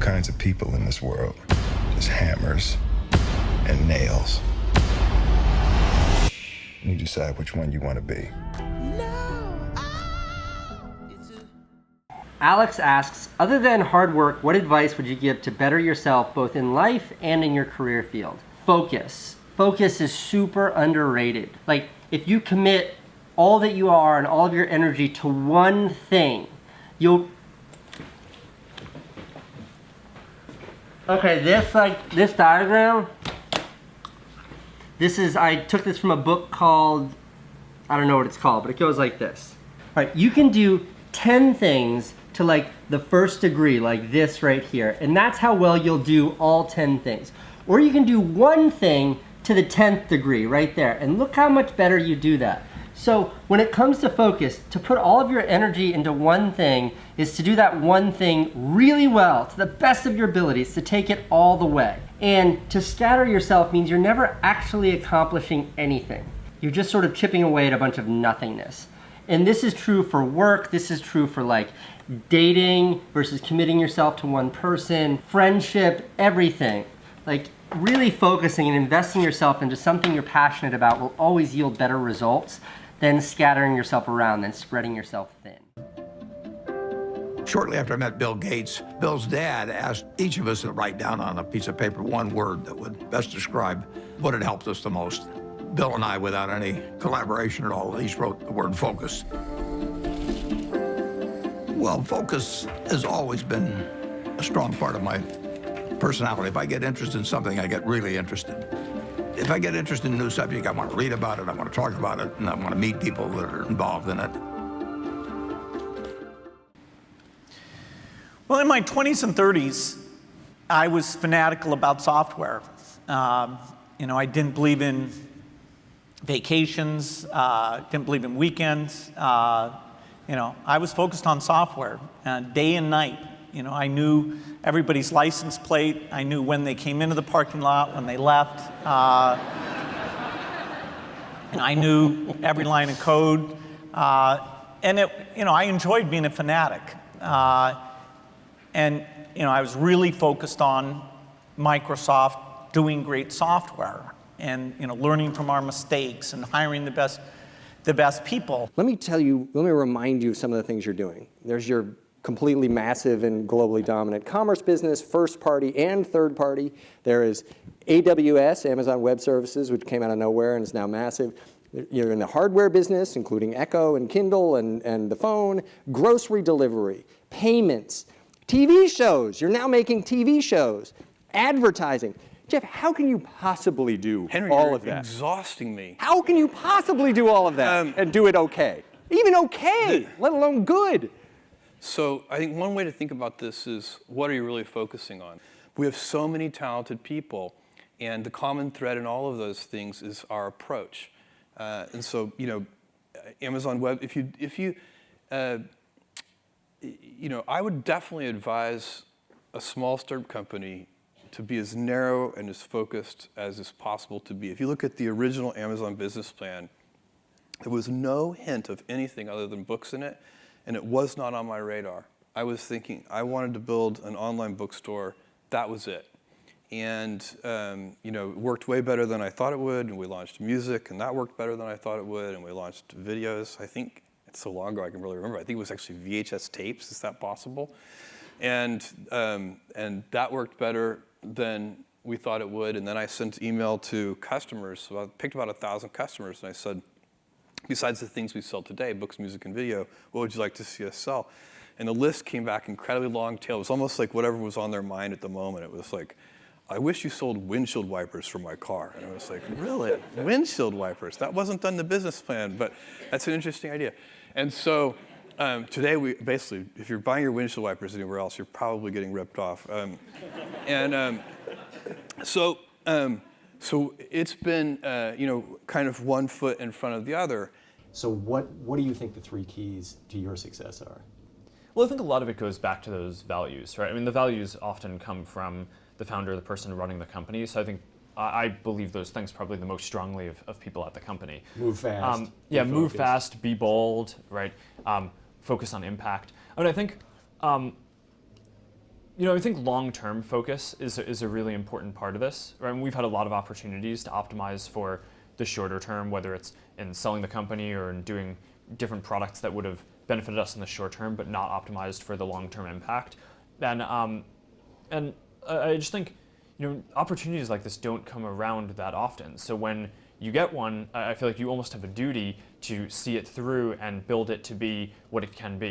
kinds of people in this world. Just hammers and nails. You decide which one you want to be. Alex asks, other than hard work, what advice would you give to better yourself both in life and in your career field? Focus. Focus is super underrated. Like, if you commit all that you are and all of your energy to one thing, you'll... Okay, this diagram, I took this from a book called, I don't know what it's called, but it goes like this. All right, you can do 10 things to like the first degree, like this right here, and that's how well you'll do all 10 things. Or you can do one thing to the 10th degree right there, and look how much better you do that. So when it comes to focus, to put all of your energy into one thing is to do that one thing really well, to the best of your abilities, to take it all the way. And to scatter yourself means you're never actually accomplishing anything. You're just sort of chipping away at a bunch of nothingness. And this is true for work, this is true for like dating versus committing yourself to one person, friendship, everything. Like really focusing and investing yourself into something you're passionate about will always yield better results than scattering yourself around, than spreading yourself thin. Shortly after I met Bill Gates, Bill's dad asked each of us to write down on a piece of paper one word that would best describe what had helped us the most. Bill and I, without any collaboration at all, each wrote the word focus. Well, focus has always been a strong part of my personality. If I get interested in something, I get really interested. If I get interested in a new subject, I want to read about it, I want to talk about it, and I want to meet people that are involved in it. Well, in my 20s and 30s, I was fanatical about software. I didn't believe in vacations, didn't believe in weekends. I was focused on software day and night. I knew everybody's license plate. I knew when they came into the parking lot, when they left. And I knew every line of code. And I enjoyed being a fanatic. And I was really focused on Microsoft doing great software and learning from our mistakes and hiring the best people. Let me remind you of some of the things you're doing. There's your completely massive and globally dominant commerce business, first party and third party. There is AWS, Amazon Web Services, which came out of nowhere and is now massive. You're in the hardware business, including Echo and Kindle and the phone, grocery delivery, payments, TV shows. You're now making TV shows, advertising. Jeff, how can you possibly do all of that? Henry, you're exhausting me. How can you possibly do all of that and do it okay? Even okay, let alone good. So I think one way to think about this is, what are you really focusing on? We have so many talented people, and the common thread in all of those things is our approach. And so, Amazon Web, I would definitely advise a small startup company to be as narrow and as focused as is possible to be. If you look at the original Amazon business plan, there was no hint of anything other than books in it, and it was not on my radar. I was thinking, I wanted to build an online bookstore. That was it. And it worked way better than I thought it would, and we launched music, and that worked better than I thought it would, and we launched videos. I think, it's so long ago I can really remember, I think it was actually VHS tapes, is that possible? And that worked better than we thought it would, and then I sent email to customers. So I picked about 1,000 customers, and I said, besides the things we sell today, books, music, and video, what would you like to see us sell? And the list came back incredibly long tail. It was almost like whatever was on their mind at the moment. It was like, I wish you sold windshield wipers for my car. And I was like, really? Windshield wipers? That wasn't done in the business plan, but that's an interesting idea. And so today, we basically, if you're buying your windshield wipers anywhere else, you're probably getting ripped off. So it's been, kind of one foot in front of the other. So what do you think the three keys to your success are? Well, I think a lot of it goes back to those values, right? I mean, the values often come from the founder, the person running the company. So I think I believe those things probably the most strongly of people at the company. Move fast. Move fast, be bold, right? Focus on impact. I mean, I think I think long-term focus is a really important part of this. Right? And we've had a lot of opportunities to optimize for the shorter term, whether it's in selling the company or in doing different products that would have benefited us in the short term, but not optimized for the long-term impact. And I just think, opportunities like this don't come around that often. So when you get one, I feel like you almost have a duty to see it through and build it to be what it can be.